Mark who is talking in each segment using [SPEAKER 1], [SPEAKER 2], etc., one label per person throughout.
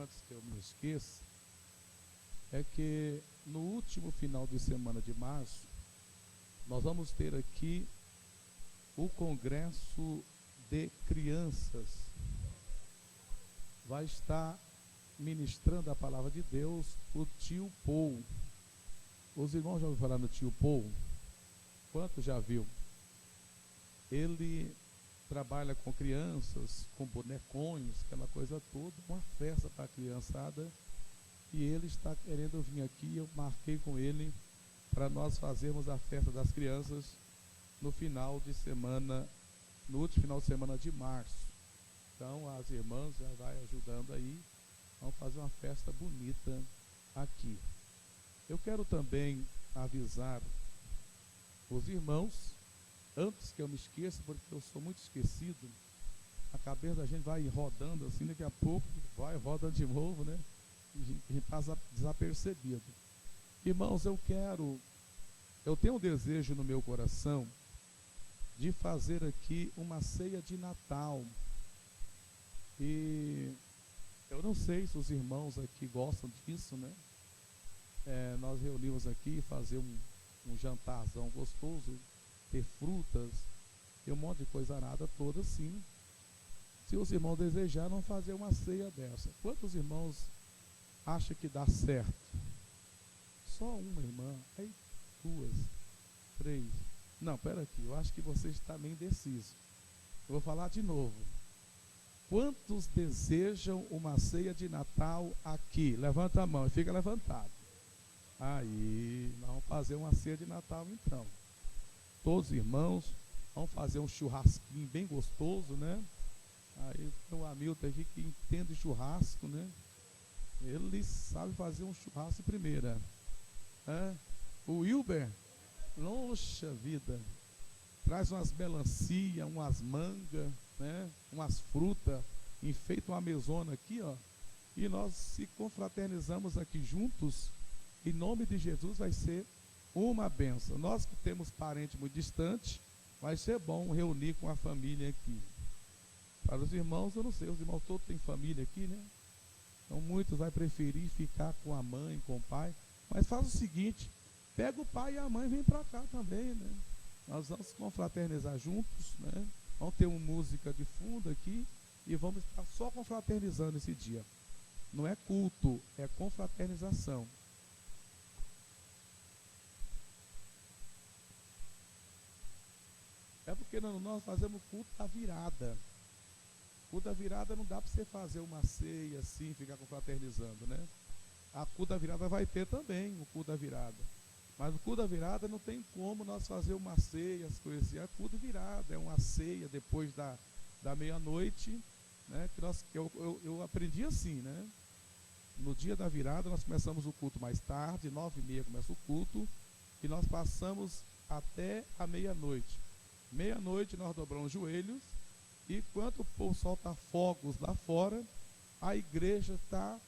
[SPEAKER 1] antes que eu me esqueça, é que no último final de semana de março, nós vamos ter aqui o Congresso de Crianças. Vai estar ministrando a palavra de Deus o tio Paul. Os irmãos já ouviram falar no tio Paul? Quanto já viu? Ele trabalha com crianças, com bonecões, aquela coisa toda, uma festa para a criançada. E ele está querendo vir aqui. Eu marquei com ele para nós fazermos a festa das crianças no final de semana, no último final de semana de março. Então as irmãs já vai ajudando aí. Vamos fazer uma festa bonita aqui. Eu quero também avisar os irmãos, antes que eu me esqueça, porque eu sou muito esquecido, a cabeça da gente vai rodando assim, daqui a pouco vai rodando de novo, né? A gente passa desapercebido. Irmãos, eu tenho um desejo no meu coração de fazer aqui uma ceia de Natal. E eu não sei se os irmãos aqui gostam disso, né? Nós reunimos aqui, fazer um jantarzão gostoso, ter frutas, ter um monte de coisa arada toda assim. Se os irmãos desejaram fazer uma ceia dessa, quantos irmãos acham que dá certo? Só uma irmã, aí duas, três. Não, pera aqui, eu acho que você está meio indeciso. Eu vou falar de novo. Quantos desejam uma ceia de Natal aqui? Levanta a mão e fica levantado. Aí, nós vamos fazer uma ceia de Natal então. Todos os irmãos, vamos fazer um churrasquinho bem gostoso, né? Aí tem o Hamilton aqui que entende churrasco, né? Ele sabe fazer um churrasco de primeira. O Wilber, nossa vida, traz umas melancia, umas mangas, né? Umas frutas, enfeita uma mesona aqui, ó. E nós se confraternizamos aqui juntos. Em nome de Jesus vai ser uma bênção. Nós que temos parente muito distante, vai ser bom reunir com a família aqui. Para os irmãos, eu não sei, os irmãos todos têm família aqui, né? Então muitos vai preferir ficar com a mãe, com o pai. Mas faz o seguinte, pega o pai e a mãe e vem para cá também, né? Nós vamos confraternizar juntos, né? Vamos ter uma música de fundo aqui e vamos estar só confraternizando esse dia. Não é culto, é confraternização. É porque nós fazemos culto da virada. Culto da virada não dá para você fazer uma ceia assim, ficar confraternizando, né? A culto da virada vai ter também, o culto da virada. Mas o culto da virada não tem como nós fazer uma ceia, as coisas assim. É culto de virada, é uma ceia depois da meia-noite, né? Que eu aprendi assim, né? No dia da virada nós começamos o culto mais tarde, 9h30 começa o culto, e nós passamos até a meia-noite. Meia-noite nós dobramos os joelhos, e enquanto o povo solta fogos lá fora, a igreja está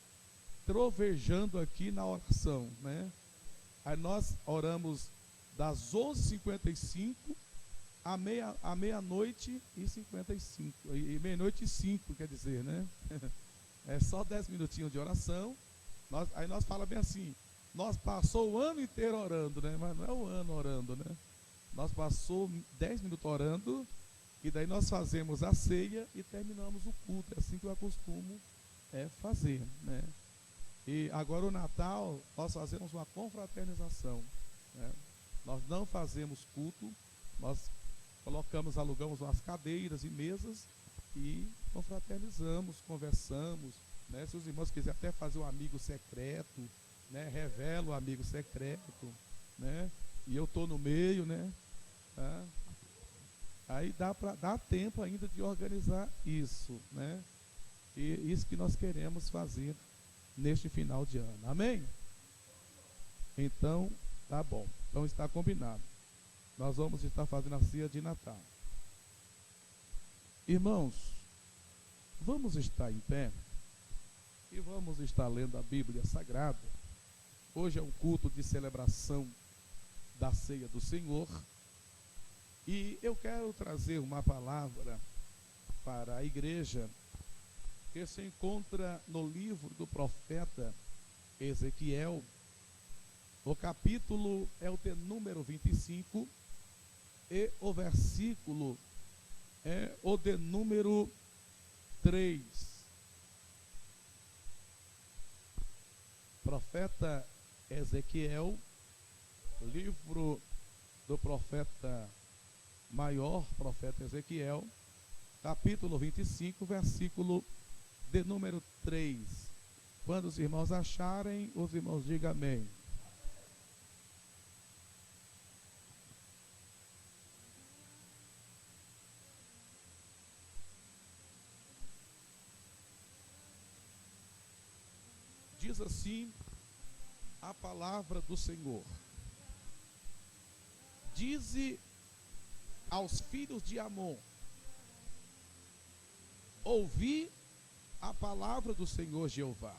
[SPEAKER 1] trovejando aqui na oração, né? Aí nós oramos das 11h55 à meia-noite e 55, e meia-noite e 5, quer dizer, né? É só 10 minutinhos de oração. Aí nós falamos bem assim, nós passou o ano inteiro orando, né? Mas não é o ano orando, né? Nós passou 10 minutos orando, e daí nós fazemos a ceia e terminamos o culto. É assim que eu acostumo fazer, né? E agora o Natal, nós fazemos uma confraternização, né? Nós não fazemos culto, nós alugamos umas cadeiras e mesas e confraternizamos, conversamos, né? Se os irmãos quiserem até fazer um amigo secreto, né? Revela o amigo secreto, né? E eu estou no meio, né? Aí dá tempo ainda de organizar isso, né? E isso que nós queremos fazer neste final de ano, amém? Então, tá bom, então está combinado. Nós vamos estar fazendo a ceia de Natal. Irmãos, vamos estar em pé e vamos estar lendo a Bíblia Sagrada. Hoje é um culto de celebração da ceia do Senhor, e eu quero trazer uma palavra para a igreja, que se encontra no livro do profeta Ezequiel. O capítulo é o de número 25 e o versículo é o de número 3. Profeta Ezequiel, livro do profeta maior, profeta Ezequiel, capítulo 25, versículo de número 3. Quando os irmãos acharem, os irmãos digam amém. Diz assim a palavra do Senhor: dize aos filhos de Amon: ouvi a palavra do Senhor Jeová.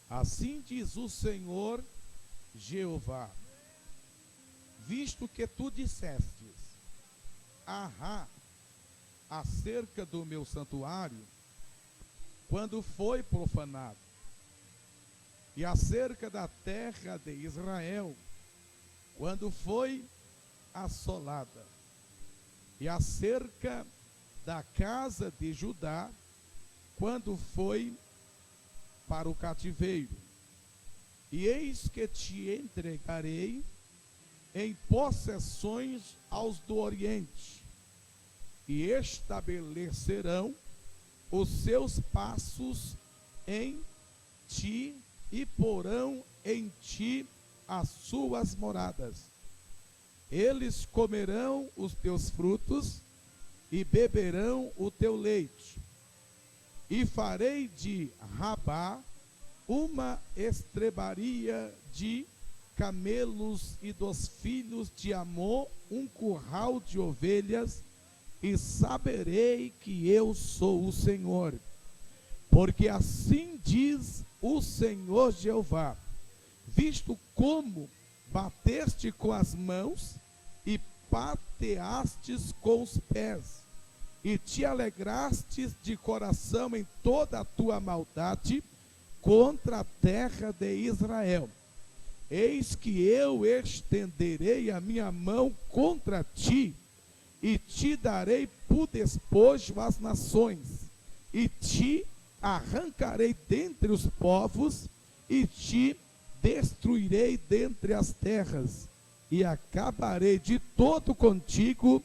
[SPEAKER 1] Assim diz o Senhor Jeová: visto que tu dissestes, ahá, acerca do meu santuário, quando foi profanado, e acerca da terra de Israel, quando foi assolada, e acerca da casa de Judá, quando foi para o cativeiro. E eis que te entregarei em possessões aos do Oriente, e estabelecerão os seus passos em ti, e porão em ti as suas moradas. Eles comerão os teus frutos e beberão o teu leite. E farei de Rabá uma estrebaria de camelos, e dos filhos de Amon um curral de ovelhas, e saberei que eu sou o Senhor. Porque assim diz o Senhor Jeová: visto como bateste com as mãos e pateastes com os pés, e te alegrastes de coração em toda a tua maldade contra a terra de Israel, eis que eu estenderei a minha mão contra ti, e te darei por despojo às nações, e te arrancarei dentre os povos, e te destruirei dentre as terras, e acabarei de todo contigo,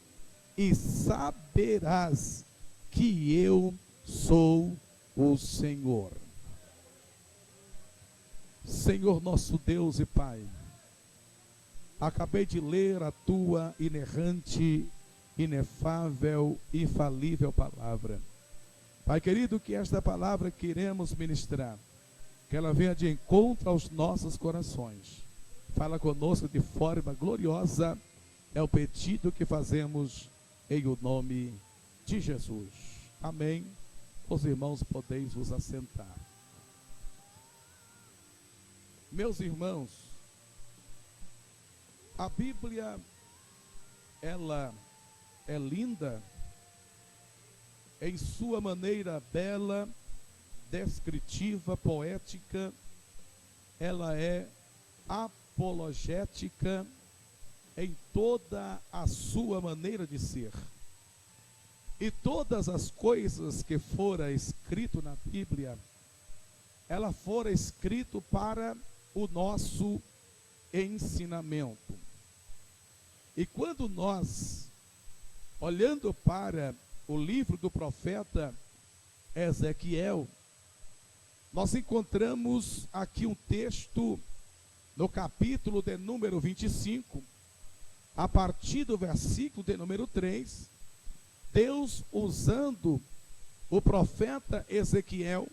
[SPEAKER 1] e saberás que eu sou o Senhor. Senhor nosso Deus e Pai, acabei de ler a tua inerrante, inefável e infalível palavra. Pai querido, que esta palavra que iremos ministrar, que ela venha de encontro aos nossos corações. Fala conosco de forma gloriosa, é o pedido que fazemos em o nome de Jesus. Amém. Os irmãos, podeis vos assentar. Meus irmãos, a Bíblia, ela é linda em sua maneira bela, descritiva, poética. Ela é apologética em toda a sua maneira de ser. E todas as coisas que fora escrito na Bíblia, ela fora escrito para o nosso ensinamento. E quando nós, olhando para o livro do profeta Ezequiel, nós encontramos aqui um texto no capítulo de número 25, a partir do versículo de número 3, Deus usando o profeta Ezequiel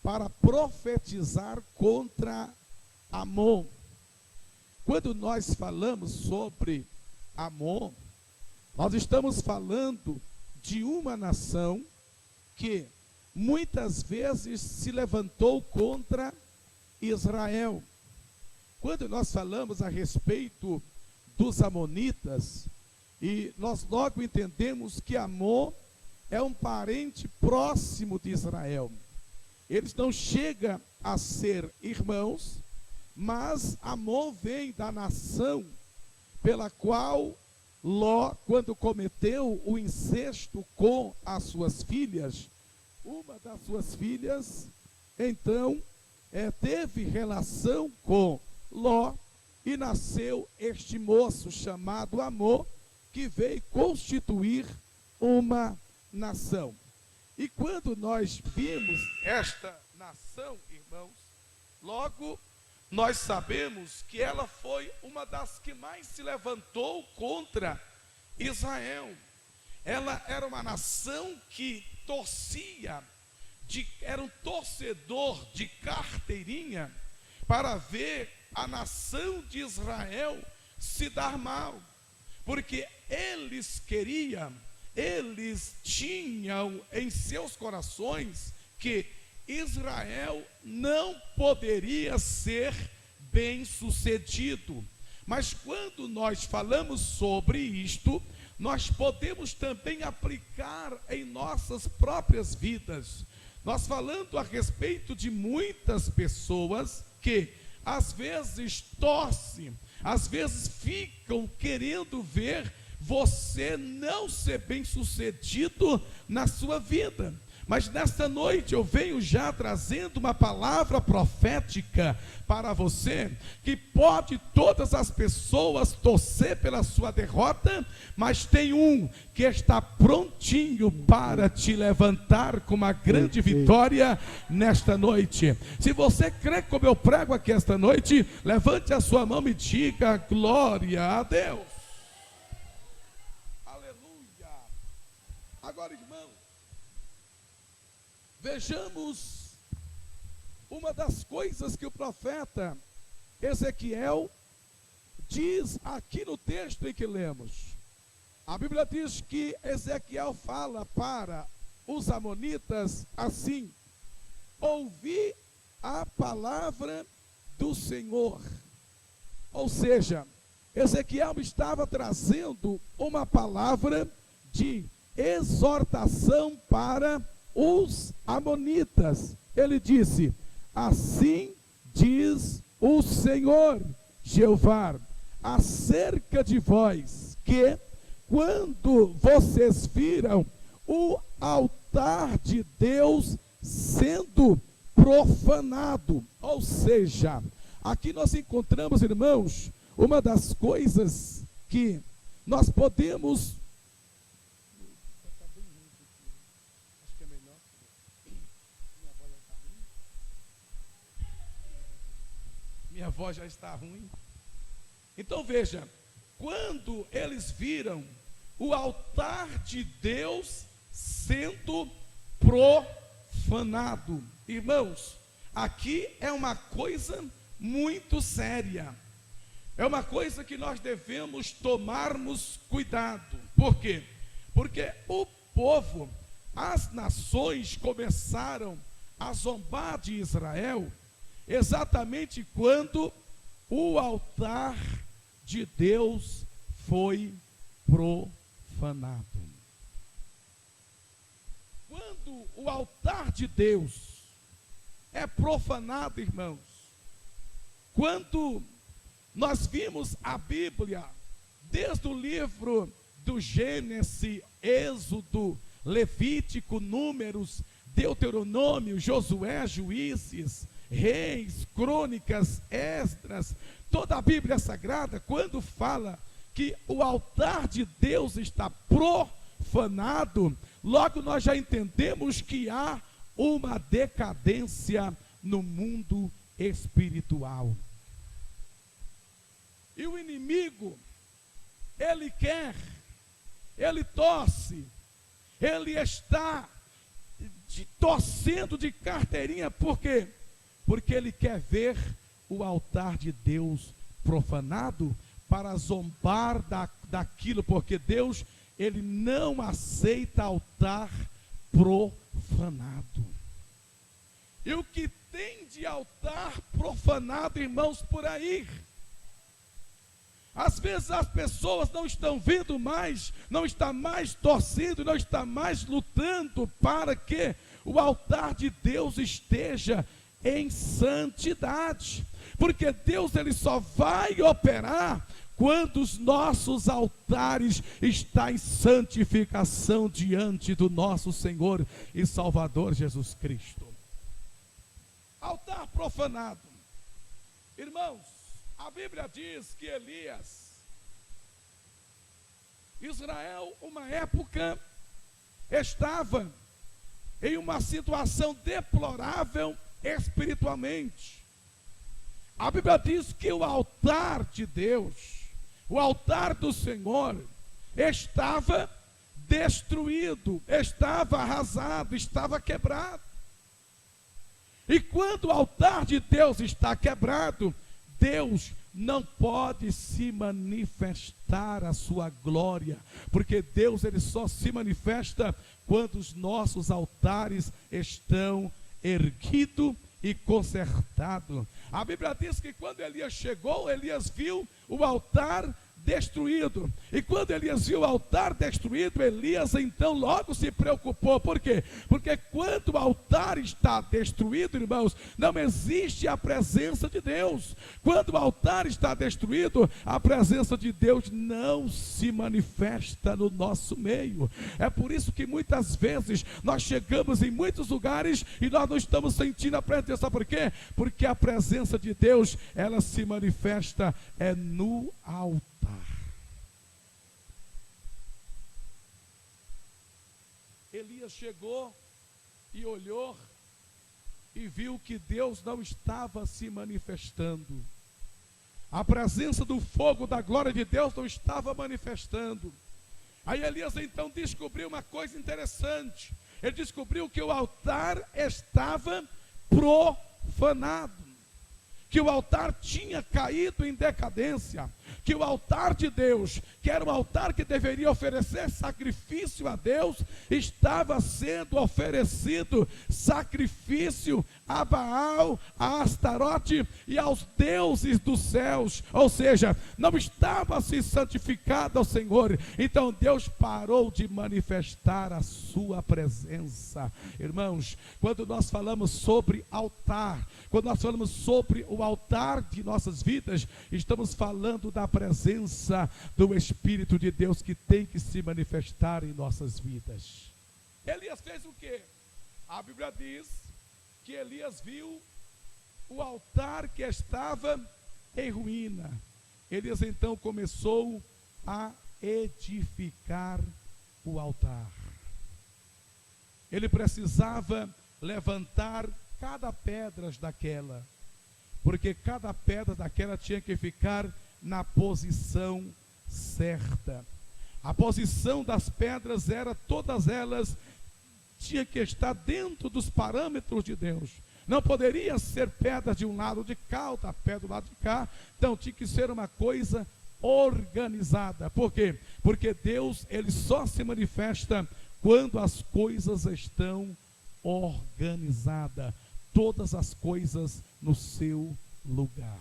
[SPEAKER 1] para profetizar contra Amon. Quando nós falamos sobre Amon, nós estamos falando de uma nação que muitas vezes se levantou contra Israel. Quando nós falamos a respeito dos amonitas, e nós logo entendemos que Amon é um parente próximo de Israel. Eles não chegam a ser irmãos, mas Amon vem da nação pela qual Ló, quando cometeu o incesto com as suas filhas, uma das suas filhas, então, teve relação com Ló, e nasceu este moço chamado Amon, que veio constituir uma nação. E quando nós vimos esta nação, irmãos, logo nós sabemos que ela foi uma das que mais se levantou contra Israel. Ela era uma nação que torcia, era um torcedor de carteirinha para ver a nação de Israel se dar mal, porque eles tinham em seus corações que Israel não poderia ser bem-sucedido. Mas quando nós falamos sobre isto, nós podemos também aplicar em nossas próprias vidas. Nós falando a respeito de muitas pessoas que às vezes torcem, às vezes ficam querendo ver você não ser bem-sucedido na sua vida. Mas nesta noite eu venho já trazendo uma palavra profética para você, que pode todas as pessoas torcer pela sua derrota, mas tem um que está prontinho para te levantar com uma grande vitória nesta noite. Se você crê como eu prego aqui esta noite, levante a sua mão e diga glória a Deus. Aleluia. Agora, irmão, vejamos uma das coisas que o profeta Ezequiel diz aqui no texto em que lemos. A Bíblia diz que Ezequiel fala para os amonitas assim: ouvi a palavra do Senhor. Ou seja, Ezequiel estava trazendo uma palavra de exortação para os amonitas. Ele disse: assim diz o Senhor Jeová acerca de vós, que quando vocês viram o altar de Deus sendo profanado, ou seja, aqui nós encontramos, irmãos, uma das coisas que nós podemos minha voz já está ruim. Então veja, quando eles viram o altar de Deus sendo profanado, irmãos, aqui é uma coisa muito séria, é uma coisa que nós devemos tomarmos cuidado. Por quê? Porque o povo, as nações começaram a zombar de Israel exatamente quando o altar de Deus foi profanado. Quando o altar de Deus é profanado, irmãos, quando nós vimos a Bíblia, desde o livro do Gênesis, Êxodo, Levítico, Números, Deuteronômio, Josué, Juízes, Reis, Crônicas, Esdras, toda a Bíblia Sagrada, quando fala que o altar de Deus está profanado, logo nós já entendemos que há uma decadência no mundo espiritual. E o inimigo, ele quer, ele torce, ele está torcendo de carteirinha. Por quê? Porque ele quer ver o altar de Deus profanado para zombar daquilo, porque Deus, ele não aceita altar profanado. E o que tem de altar profanado, irmãos, por aí? Às vezes as pessoas não estão vendo mais, não está mais torcendo, não está mais lutando para que o altar de Deus esteja em santidade. Porque Deus, ele só vai operar quando os nossos altares estão em santificação diante do nosso Senhor e Salvador Jesus Cristo. Altar profanado. Irmãos, a Bíblia diz que Israel, uma época, estava em uma situação deplorável espiritualmente. A Bíblia diz que o altar de Deus, o altar do Senhor, estava destruído, estava arrasado, estava quebrado. E quando o altar de Deus está quebrado, Deus não pode se manifestar a sua glória, porque Deus, ele só se manifesta quando os nossos altares estão erguidos e consertados. A Bíblia diz que quando Elias chegou, Elias viu o altar destruído. E quando Elias viu o altar destruído, Elias então logo se preocupou. Por quê? Porque quando o altar está destruído, irmãos, não existe a presença de Deus. Quando o altar está destruído, a presença de Deus não se manifesta no nosso meio. É por isso que muitas vezes nós chegamos em muitos lugares e nós não estamos sentindo a presença. Sabe por quê? Porque a presença de Deus, ela se manifesta no altar. Elias chegou e olhou e viu que Deus não estava se manifestando. A presença do fogo da glória de Deus não estava manifestando. Aí Elias então descobriu uma coisa interessante. Ele descobriu que o altar estava profanado, que o altar tinha caído em decadência, que o altar de Deus, que era um altar que deveria oferecer sacrifício a Deus, estava sendo oferecido sacrifício a Baal, a Astarote e aos deuses dos céus. Ou seja, não estava se santificado ao Senhor. Então Deus parou de manifestar a sua presença. Irmãos, quando nós falamos sobre altar, quando nós falamos sobre o altar de nossas vidas, estamos falando da presença do Espírito de Deus que tem que se manifestar em nossas vidas. Elias fez o quê? A Bíblia diz que Elias viu o altar que estava em ruína. Elias então começou a edificar o altar. Ele precisava levantar cada pedra daquela, porque cada pedra daquela tinha que ficar na posição certa. A posição das pedras era, todas elas tinha que estar dentro dos parâmetros de Deus. Não poderia ser pedra de um lado de cá, outra pedra do lado de cá. Então tinha que ser uma coisa organizada. Por quê? Porque Deus, ele só se manifesta quando as coisas estão organizadas, todas as coisas no seu lugar.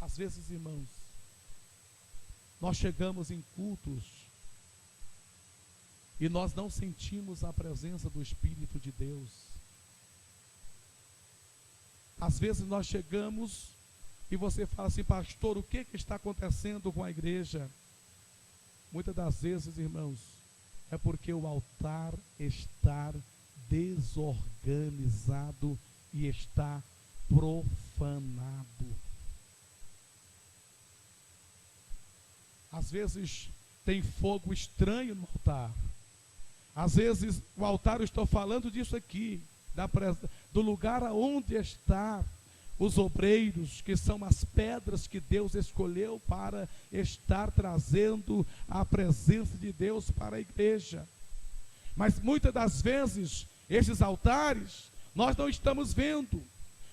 [SPEAKER 1] Às vezes, irmãos, nós chegamos em cultos e nós não sentimos a presença do Espírito de Deus. Às vezes nós chegamos e você fala assim: pastor, o que está acontecendo com a igreja? Muitas das vezes, irmãos, é porque o altar está desorganizado e está profanado. Às vezes tem fogo estranho no altar. Às vezes o altar, eu estou falando disso aqui, do lugar aonde está os obreiros, que são as pedras que Deus escolheu para estar trazendo a presença de Deus para a igreja. Mas muitas das vezes, esses altares, nós não estamos vendo.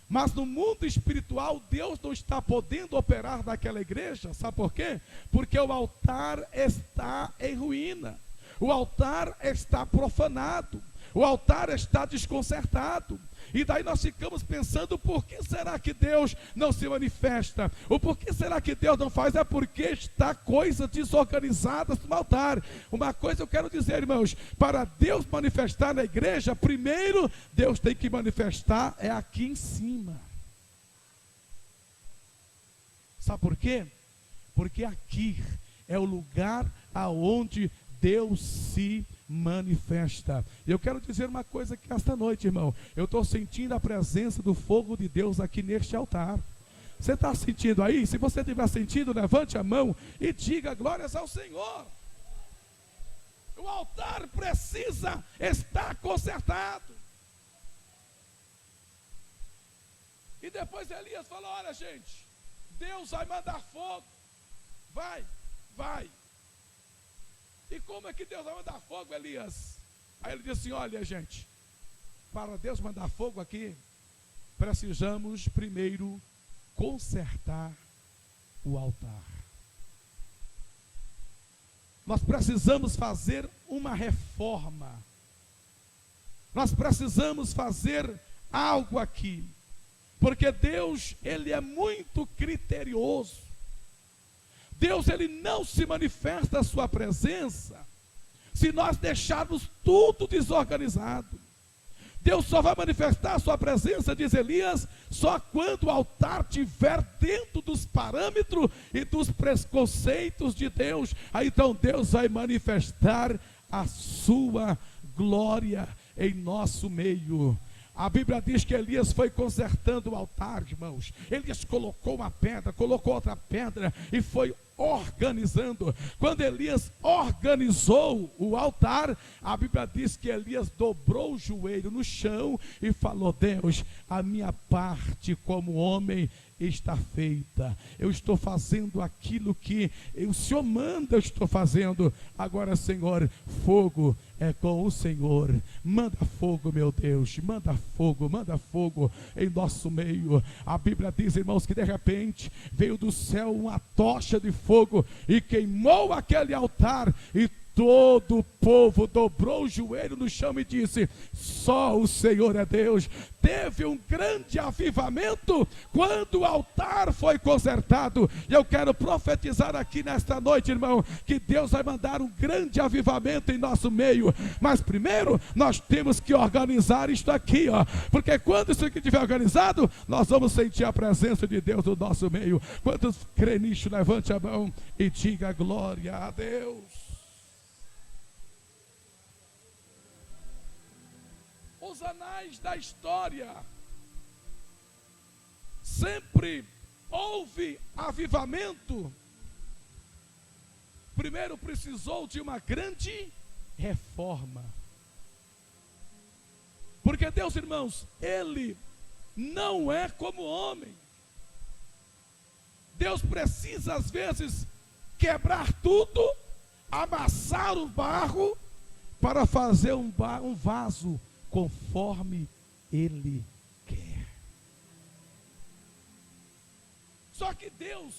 [SPEAKER 1] Mas no mundo espiritual, Deus não está podendo operar naquela igreja. Sabe por quê? Porque o altar está em ruína. o altar está profanado, o altar está desconcertado. E daí nós ficamos pensando, por que será que Deus não se manifesta? O porquê será que Deus não faz? É porque está coisa desorganizada no altar. Uma coisa eu quero dizer, irmãos, para Deus manifestar na igreja, primeiro Deus tem que manifestar é aqui em cima. Sabe por quê? Porque aqui é o lugar aonde Deus se manifesta. Eu quero dizer uma coisa aqui esta noite, irmão. Eu estou sentindo a presença do fogo de Deus aqui neste altar. Você está sentindo aí? Se você estiver sentindo, levante a mão e diga glórias ao Senhor. O altar precisa estar consertado. E depois Elias falou: olha, gente, Deus vai mandar fogo. Vai. E como é que Deus vai mandar fogo, Elias? Aí ele disse assim: olha, gente, para Deus mandar fogo aqui, precisamos primeiro consertar o altar. Nós precisamos fazer uma reforma. Nós precisamos fazer algo aqui. Porque Deus, Ele é muito criterioso. Deus, Ele não se manifesta a sua presença se nós deixarmos tudo desorganizado. Deus só vai manifestar a sua presença, diz Elias, só quando o altar estiver dentro dos parâmetros e dos preconceitos de Deus. Aí então Deus vai manifestar a sua glória em nosso meio. A Bíblia diz que Elias foi consertando o altar, irmãos. Elias colocou uma pedra, colocou outra pedra e foi organizando. Quando Elias organizou o altar, a Bíblia diz que Elias dobrou o joelho no chão e falou: Deus, a minha parte como homem está feita. Eu estou fazendo aquilo que o Senhor manda, eu estou fazendo. Agora, Senhor, fogo é com o Senhor. Manda fogo, meu Deus, manda fogo em nosso meio. A Bíblia diz, irmãos, que de repente veio do céu uma tocha de fogo e queimou aquele altar, e todo o povo dobrou o joelho no chão e disse: só o Senhor é Deus. Teve um grande avivamento quando o altar foi consertado. E eu quero profetizar aqui nesta noite, irmão, que Deus vai mandar um grande avivamento em nosso meio. Mas primeiro nós temos que organizar isto aqui, porque quando isso aqui estiver organizado, nós vamos sentir a presença de Deus no nosso meio. Quantos crê nisso, levante a mão e diga glória a Deus. Os anais da história, sempre houve avivamento. Primeiro precisou de uma grande reforma. Porque Deus, irmãos, Ele não é como homem. Deus precisa às vezes quebrar tudo, amassar o barro para fazer um vaso conforme Ele quer. Só que Deus,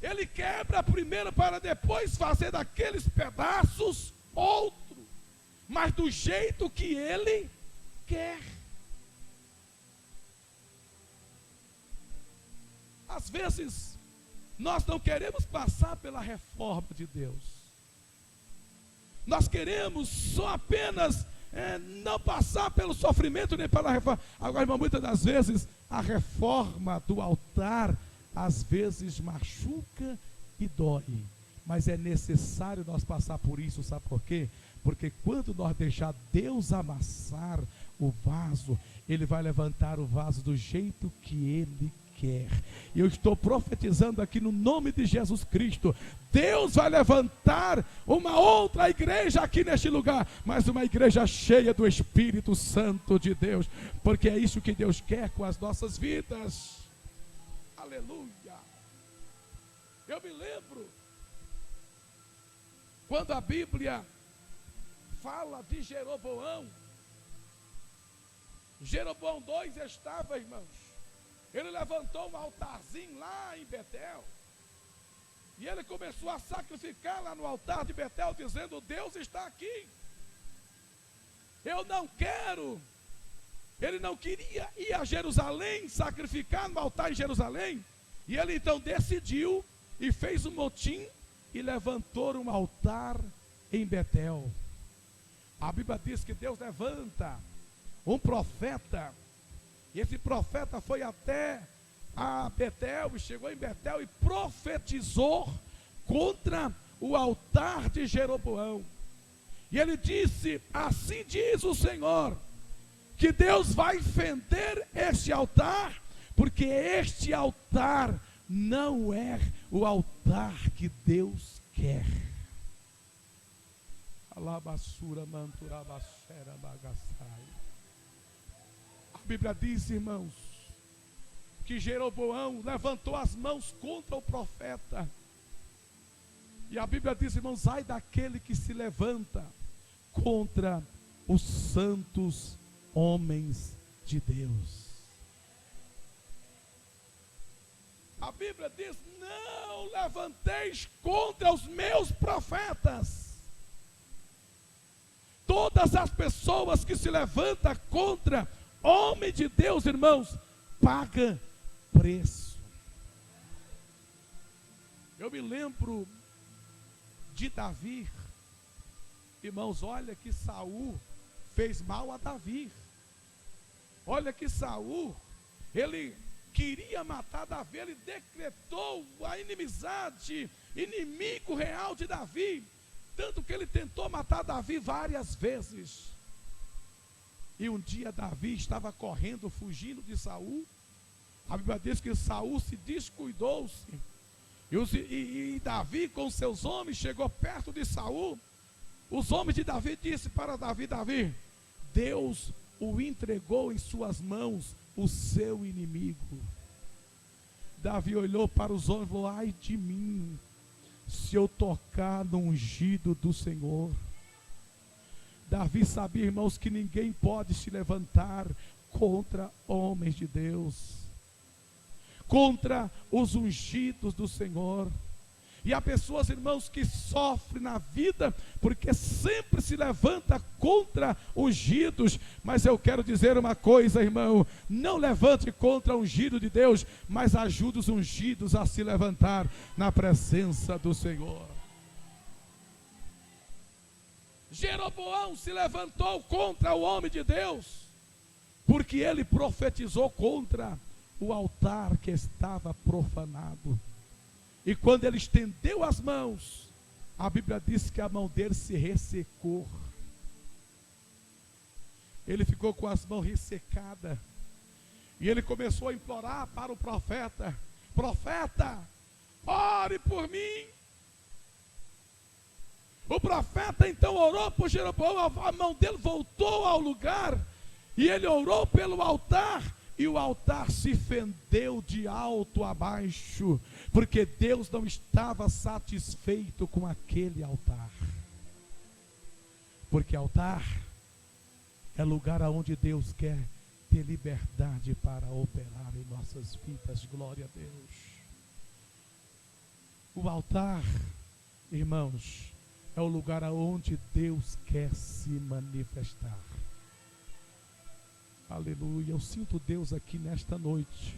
[SPEAKER 1] Ele quebra primeiro para depois fazer daqueles pedaços outro, mas do jeito que Ele quer. Às vezes nós não queremos passar pela reforma de Deus. Nós queremos só apenas não passar pelo sofrimento nem pela reforma. Agora, irmão, muitas das vezes a reforma do altar às vezes machuca e dói, mas é necessário nós passar por isso. Sabe por quê? Porque quando nós deixar Deus amassar o vaso, Ele vai levantar o vaso do jeito que Ele quer. E eu estou profetizando aqui no nome de Jesus Cristo. Deus vai levantar uma outra igreja aqui neste lugar, mas uma igreja cheia do Espírito Santo de Deus, porque é isso que Deus quer com as nossas vidas. Aleluia. Eu me lembro quando a Bíblia fala de Jeroboão. Jeroboão 2 estava, irmãos, ele levantou um altarzinho lá em Betel. E ele começou a sacrificar lá no altar de Betel, dizendo: Deus está aqui. Eu não quero. Ele não queria ir a Jerusalém, sacrificar no altar em Jerusalém. E ele então decidiu e fez um motim e levantou um altar em Betel. A Bíblia diz que Deus levanta um profeta. E esse profeta foi até a Betel e chegou em Betel e profetizou contra o altar de Jeroboão. E ele disse: assim diz o Senhor, que Deus vai fender este altar, porque este altar não é o altar que Deus quer. Alabassura manturabaxera bagaçai. A Bíblia diz, irmãos, que Jeroboão levantou as mãos contra o profeta. E a Bíblia diz, irmãos, ai daquele que se levanta contra os santos homens de Deus. A Bíblia diz: não levanteis contra os meus profetas. Todas as pessoas que se levantam contra homem de Deus, irmãos, pagam preço. Eu me lembro de Davi. Irmãos, olha que Saul fez mal a Davi. Olha que Saul, ele queria matar Davi, ele decretou a inimizade, inimigo real de Davi, tanto que ele tentou matar Davi várias vezes. E um dia Davi estava correndo, fugindo de Saul. A Bíblia diz que Saul se descuidou-se, e Davi com seus homens chegou perto de Saul. Os homens de Davi disseram para Davi: Davi, Deus o entregou em suas mãos, o seu inimigo. Davi olhou para os homens e falou: ai de mim, se eu tocar no ungido do Senhor. Davi sabia, irmãos, que ninguém pode se levantar contra homens de Deus, contra os ungidos do Senhor. E há pessoas, irmãos, que sofrem na vida porque sempre se levanta contra ungidos. Mas eu quero dizer uma coisa, irmão: não levante contra o ungido de Deus, mas ajude os ungidos a se levantar na presença do Senhor. Jeroboão se levantou contra o homem de Deus, porque ele profetizou contra o altar que estava profanado. E quando ele estendeu as mãos, a Bíblia diz que a mão dele se ressecou. Ele ficou com as mãos ressecadas. E ele começou a implorar para o profeta: profeta, ore por mim. O profeta então orou por Jeroboão, a mão dele voltou ao lugar, e ele orou pelo altar. E o altar se fendeu de alto a baixo, porque Deus não estava satisfeito com aquele altar. Porque altar é lugar onde Deus quer ter liberdade para operar em nossas vidas. Glória a Deus. O altar, irmãos, é o lugar onde Deus quer se manifestar. Aleluia, eu sinto Deus aqui nesta noite.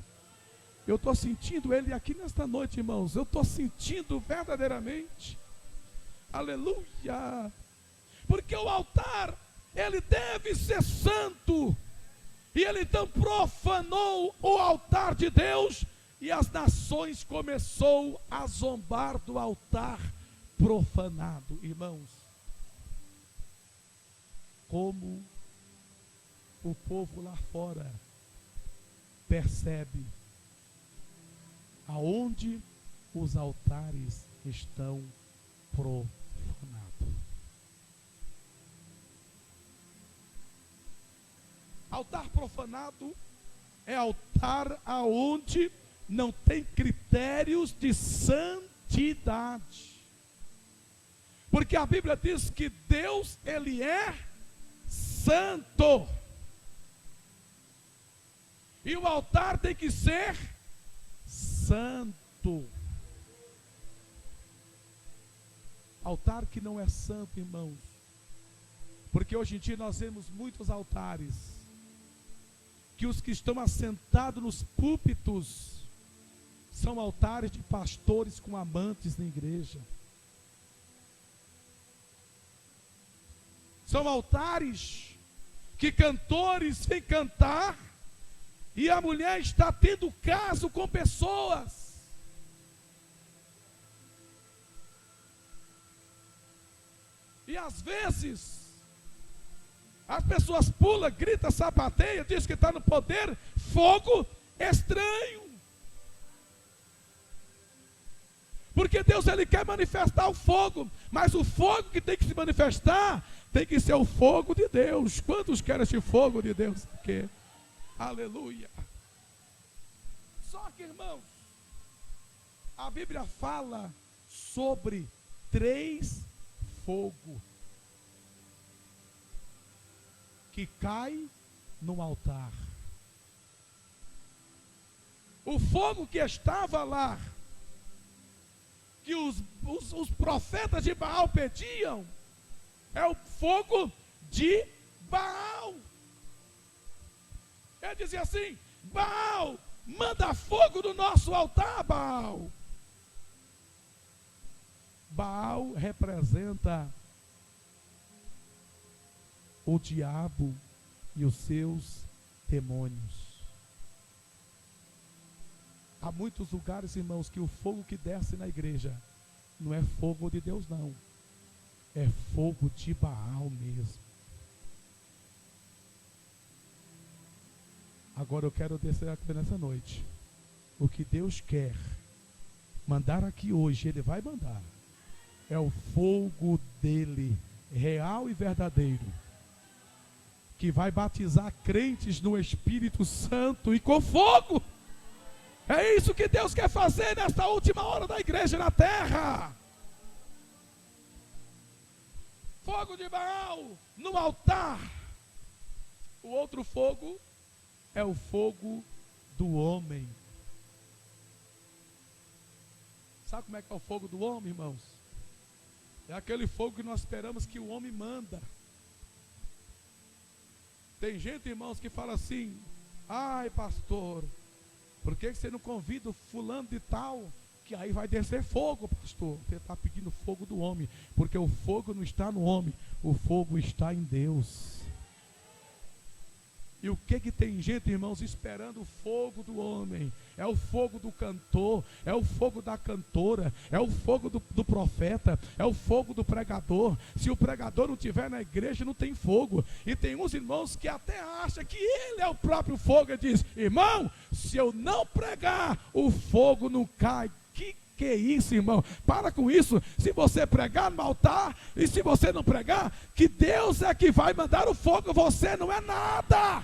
[SPEAKER 1] Eu estou sentindo Ele aqui nesta noite, irmãos. Eu estou sentindo verdadeiramente. Aleluia. Porque o altar, ele deve ser santo. E ele então profanou o altar de Deus. E as nações começou a zombar do altar profanado. Irmãos, como o povo lá fora percebe aonde os altares estão profanados. Altar profanado é altar aonde não tem critérios de santidade. Porque a Bíblia diz que Deus, ele é santo. E o altar tem que ser santo. Altar que não é santo, irmãos. Porque hoje em dia nós vemos muitos altares que os que estão assentados nos púlpitos são altares de pastores com amantes na igreja. São altares que cantores vêm cantar e a mulher está tendo caso com pessoas. E às vezes as pessoas pulam, gritam, sapateiam, diz que está no poder, fogo estranho. Porque Deus, Ele quer manifestar o fogo, mas o fogo que tem que se manifestar tem que ser o fogo de Deus. Quantos querem esse fogo de Deus aqui? Aleluia. Só que, irmãos, a Bíblia fala sobre 3 fogos que cai no altar. O fogo que estava lá, que os profetas de Baal pediam, é o fogo de Baal. Ele dizia assim: Baal, manda fogo do nosso altar, Baal. Baal representa o diabo e os seus demônios. Há muitos lugares, irmãos, que o fogo que desce na igreja não é fogo de Deus, não. É fogo de Baal mesmo. Agora eu quero descer aqui nessa noite. O que Deus quer mandar aqui hoje, Ele vai mandar. É o fogo dele, real e verdadeiro, que vai batizar crentes no Espírito Santo e com fogo. É isso que Deus quer fazer nesta última hora da igreja na terra. Fogo de Baal no altar. O outro fogo é o fogo do homem. Sabe como é que é o fogo do homem, irmãos? É aquele fogo que nós esperamos que o homem manda. Tem gente, irmãos, que fala assim: ai, pastor, por que você não convida o fulano de tal? Que aí vai descer fogo, pastor. Você está pedindo fogo do homem, porque o fogo não está no homem, o fogo está em Deus. E o que tem gente, irmãos, esperando o fogo do homem? É o fogo do cantor, é o fogo da cantora, é o fogo do profeta, é o fogo do pregador. Se o pregador não estiver na igreja, não tem fogo. E tem uns irmãos que até acham que ele é o próprio fogo e diz: irmão, se eu não pregar, o fogo não cai. Que é isso, irmão? Para com isso. Se você pregar no altar, e se você não pregar, que Deus é que vai mandar o fogo, você não é nada.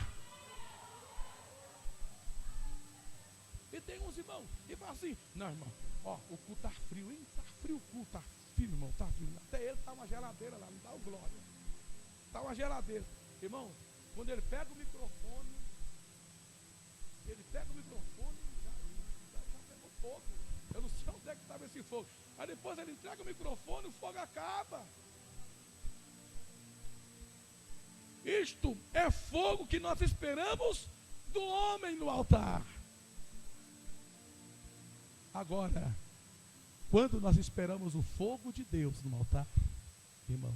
[SPEAKER 1] E tem uns irmãos que falam assim: não, irmão, ó, o culto está frio, hein? Está frio o culto, está frio, irmão, está frio. Até ele está uma geladeira lá, não dá o glória. Está uma geladeira. Irmão, quando ele pega o microfone, já pegou fogo. Eu não sei onde é que estava esse fogo. Aí depois ele entrega o microfone, o fogo acaba. Isto é fogo que nós esperamos do homem no altar. Agora, quando nós esperamos o fogo de Deus no altar, irmãos,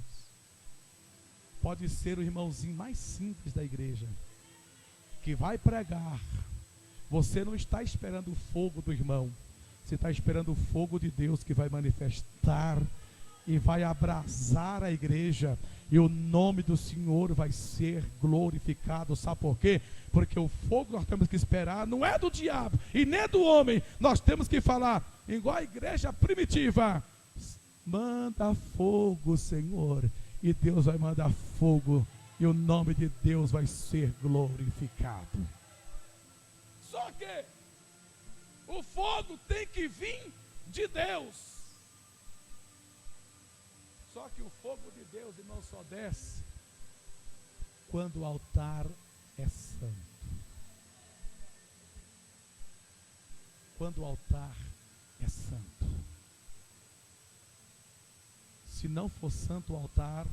[SPEAKER 1] pode ser o irmãozinho mais simples da igreja, que vai pregar. Você não está esperando o fogo do irmão, você está esperando o fogo de Deus, que vai manifestar e vai abrasar a igreja, e o nome do Senhor vai ser glorificado. Sabe por quê? Porque o fogo nós temos que esperar não é do diabo e nem do homem. Nós temos que falar igual a igreja primitiva: manda fogo, Senhor. E Deus vai mandar fogo, e o nome de Deus vai ser glorificado. Só que o fogo tem que vir de Deus. Só que o fogo de Deus, irmão, só desce quando o altar é santo. Quando o altar é santo. Se se não for santo o altar,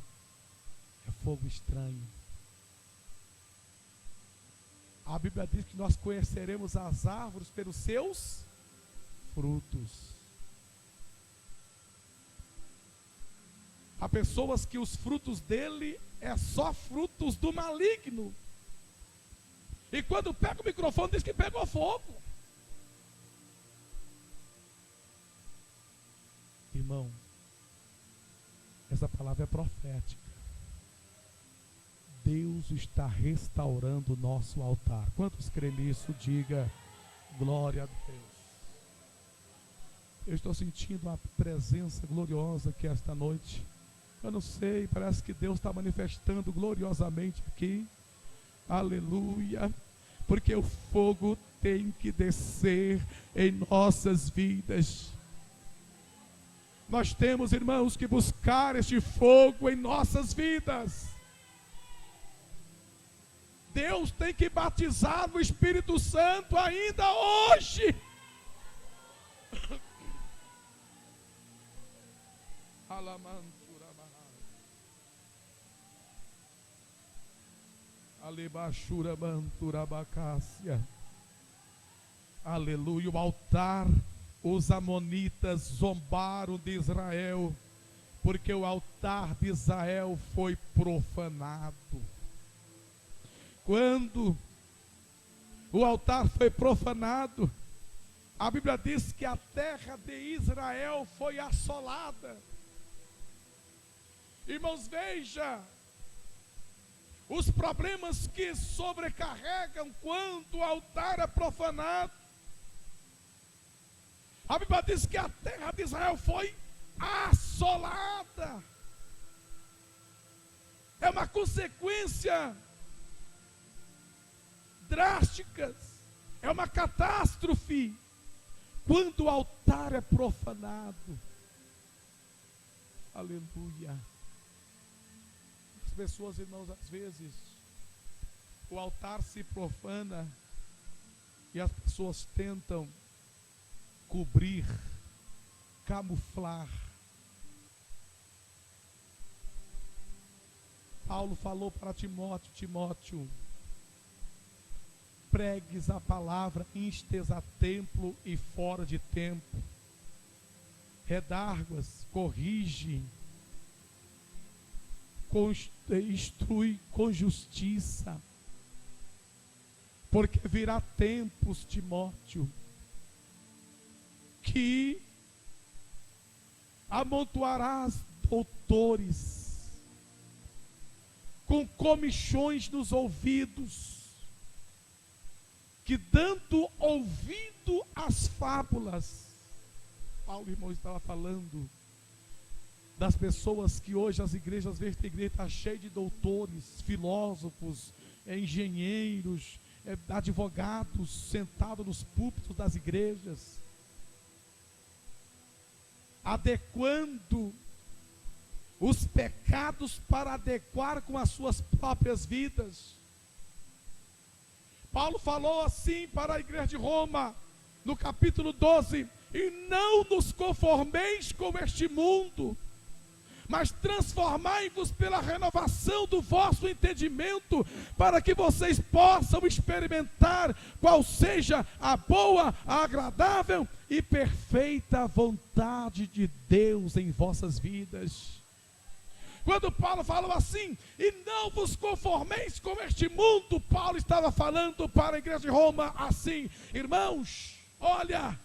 [SPEAKER 1] é fogo estranho. A Bíblia diz que nós conheceremos as árvores pelos seus frutos. Há pessoas que os frutos dele é só frutos do maligno. E quando pega o microfone diz que pegou fogo. Irmão, essa palavra é profética. Deus está restaurando o nosso altar. Quantos creem nisso? Diga glória a Deus. Eu estou sentindo uma presença gloriosa aqui esta noite. Eu não sei, parece que Deus está manifestando gloriosamente aqui. Aleluia. Porque o fogo tem que descer em nossas vidas. Nós temos, irmãos, que buscar este fogo em nossas vidas. Deus tem que batizar no Espírito Santo ainda hoje. Aleluia. O altar, os amonitas zombaram de Israel, porque o altar de Israel foi profanado. Quando o altar foi profanado, a Bíblia diz que a terra de Israel foi assolada. Irmãos, veja os problemas que sobrecarregam quando o altar é profanado. A Bíblia diz que a terra de Israel foi assolada. É uma consequência drásticas, é uma catástrofe quando o altar é profanado. Aleluia. As pessoas, irmãos, às vezes o altar se profana e as pessoas tentam cobrir, camuflar. Paulo falou para Timóteo, pregues a palavra, instes a templo e fora de tempo, redarguas, corrige, instrui com justiça, porque virá tempos, Timóteo, que amontoarás doutores, com comichões nos ouvidos, que dando ouvido às fábulas. Paulo, irmão, estava falando das pessoas que hoje as igrejas, às vezes a igreja está cheia de doutores, filósofos, engenheiros, advogados sentados nos púlpitos das igrejas, adequando os pecados para adequar com as suas próprias vidas. Paulo falou assim para a igreja de Roma, no capítulo 12, e não nos conformeis com este mundo, mas transformai-vos pela renovação do vosso entendimento, para que vocês possam experimentar qual seja a boa, a agradável e perfeita vontade de Deus em vossas vidas. Quando Paulo falou assim, e não vos conformeis com este mundo, Paulo estava falando para a igreja de Roma assim: irmãos, olha,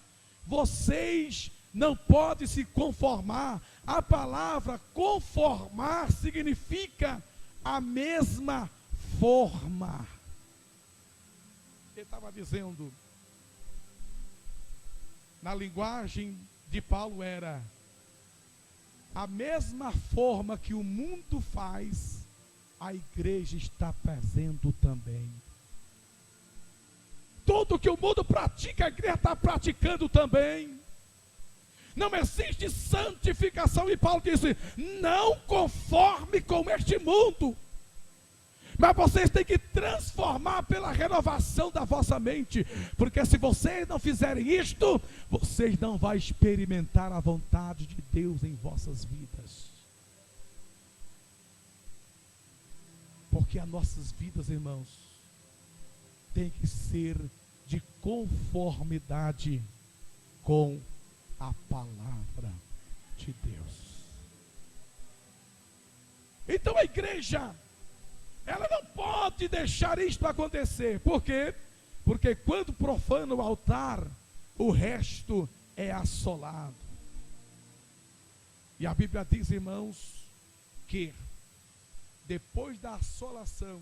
[SPEAKER 1] vocês não podem se conformar. A palavra conformar significa a mesma forma. Ele estava dizendo, na linguagem de Paulo, era a mesma forma que o mundo faz, a igreja está fazendo também. Tudo que o mundo pratica, a igreja está praticando também. Não existe santificação, e Paulo disse, não conforme com este mundo, mas vocês têm que transformar pela renovação da vossa mente, porque se vocês não fizerem isto, vocês não vão experimentar a vontade de Deus em vossas vidas. Porque as nossas vidas, irmãos, tem que ser de conformidade com a palavra de Deus. Então a igreja, ela não pode deixar isto acontecer. Por quê? Porque quando profana o altar, o resto é assolado. E a Bíblia diz, irmãos, que depois da assolação,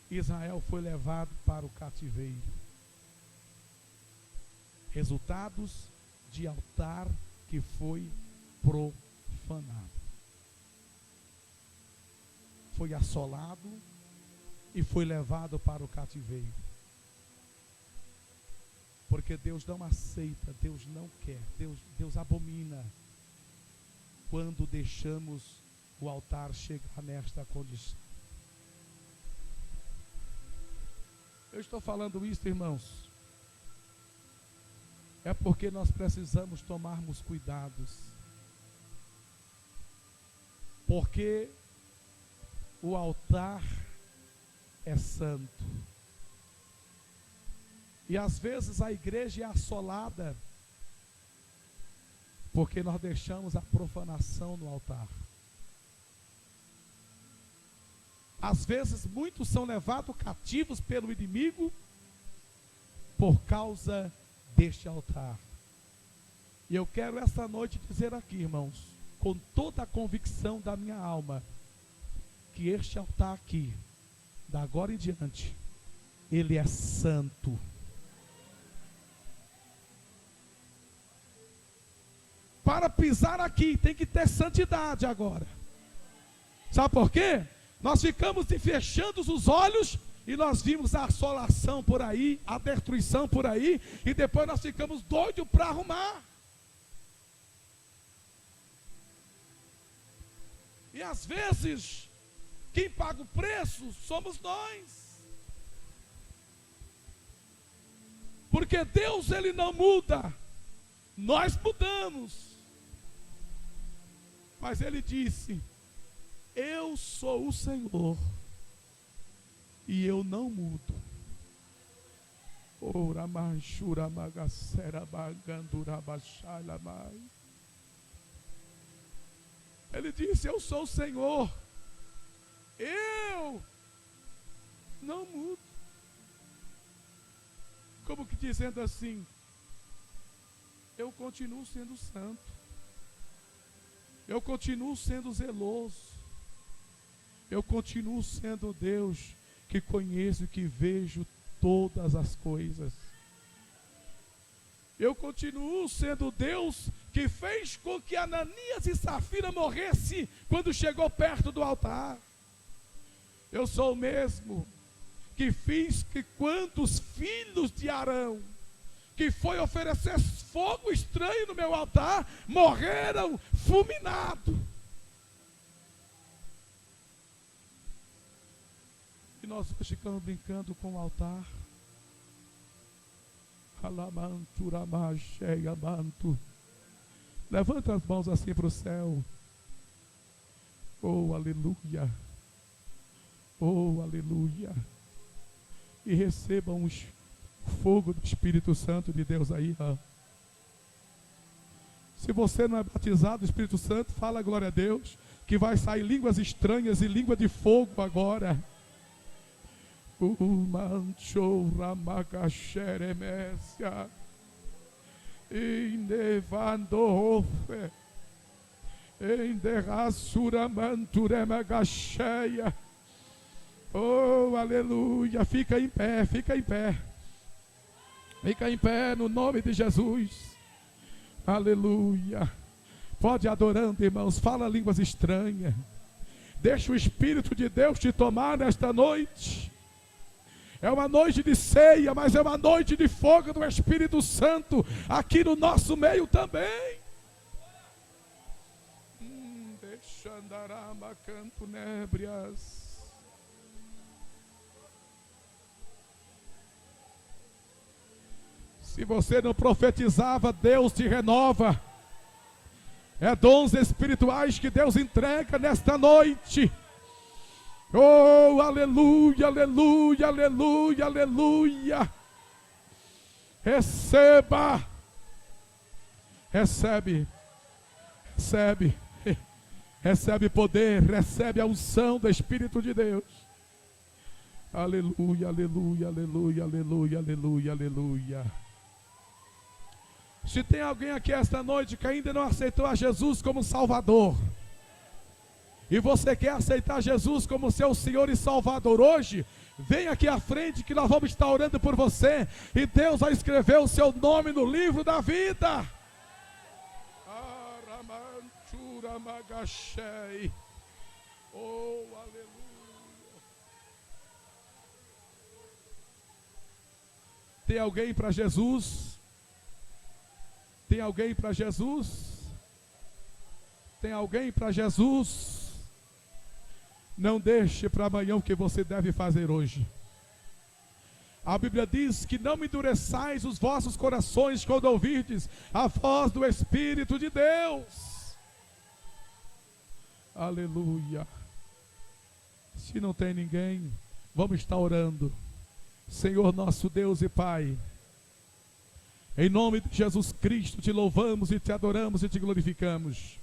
[SPEAKER 1] Israel foi levado para o cativeiro. Resultados de altar que foi profanado. Foi assolado e foi levado para o cativeiro. Porque Deus não aceita, Deus não quer, Deus abomina quando deixamos o altar chegar nesta condição. Eu estou falando isso, irmãos, é porque nós precisamos tomarmos cuidados. Porque o altar é santo. E às vezes a igreja é assolada porque nós deixamos a profanação no altar. Às vezes muitos são levados cativos pelo inimigo por causa deste altar. E eu quero essa noite dizer aqui, irmãos, com toda a convicção da minha alma, que este altar aqui, da agora em diante, ele é santo. Para pisar aqui, tem que ter santidade agora. Sabe por quê? Nós ficamos fechando os olhos e nós vimos a assolação por aí, a destruição por aí, e depois nós ficamos doidos para arrumar. E às vezes, quem paga o preço somos nós. Porque Deus, ele não muda, nós mudamos. Mas ele disse: eu sou o Senhor e eu não mudo. Ele disse: eu sou o Senhor, eu não mudo. Como que dizendo assim: eu continuo sendo santo, eu continuo sendo zeloso, eu continuo sendo Deus que conheço e que vejo todas as coisas. Eu continuo sendo Deus que fez com que Ananias e Safira morressem quando chegou perto do altar. Eu sou o mesmo que fiz que quando os filhos de Arão, que foi oferecer fogo estranho no meu altar, morreram fulminados. E nós ficamos brincando com o altar. Levanta as mãos assim para o céu. Oh, aleluia. Oh, aleluia. E recebam o fogo do Espírito Santo de Deus aí. Ó. Se você não é batizado do Espírito Santo, fala glória a Deus, que vai sair línguas estranhas e língua de fogo agora. Oh, aleluia. Fica em pé, fica em pé. Fica em pé no nome de Jesus. Aleluia. Pode ir adorando, irmãos. Fala línguas estranhas. Deixa o Espírito de Deus te tomar nesta noite. É uma noite de ceia, mas é uma noite de fogo do Espírito Santo aqui no nosso meio também. Deixa andar a canto nébrias. Se você não profetizava, Deus te renova. É dons espirituais que Deus entrega nesta noite. Oh, aleluia, aleluia, aleluia, aleluia. Receba. Recebe. Recebe. Recebe poder, recebe a unção do Espírito de Deus. Aleluia, aleluia, aleluia, aleluia, aleluia, aleluia. Se tem alguém aqui esta noite que ainda não aceitou a Jesus como Salvador, e você quer aceitar Jesus como seu Senhor e Salvador hoje, vem aqui à frente que nós vamos estar orando por você, e Deus vai escrever o seu nome no livro da vida. Oh, aleluia. Tem alguém para Jesus? Tem alguém para Jesus? Tem alguém para Jesus? Não deixe para amanhã o que você deve fazer hoje. A Bíblia diz que não endureçais os vossos corações quando ouvirdes a voz do Espírito de Deus. Aleluia. Se não tem ninguém, vamos estar orando. Senhor nosso Deus e Pai, em nome de Jesus Cristo, te louvamos e te adoramos e te glorificamos.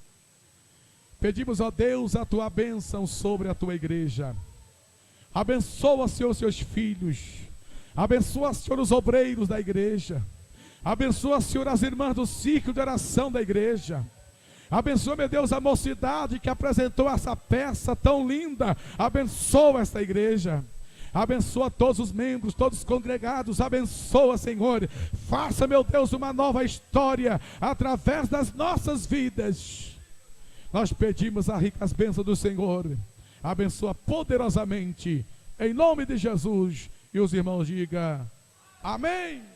[SPEAKER 1] Pedimos a Deus a tua bênção sobre a tua igreja. Abençoa, Senhor, seus filhos. Abençoa, Senhor, os obreiros da igreja. Abençoa, Senhor, as irmãs do círculo de oração da igreja. Abençoa, meu Deus, a mocidade que apresentou essa peça tão linda. Abençoa esta igreja. Abençoa todos os membros, todos os congregados. Abençoa, Senhor. Faça, meu Deus, uma nova história através das nossas vidas. Nós pedimos as ricas bênçãos do Senhor. Abençoa poderosamente, em nome de Jesus. E os irmãos digam amém.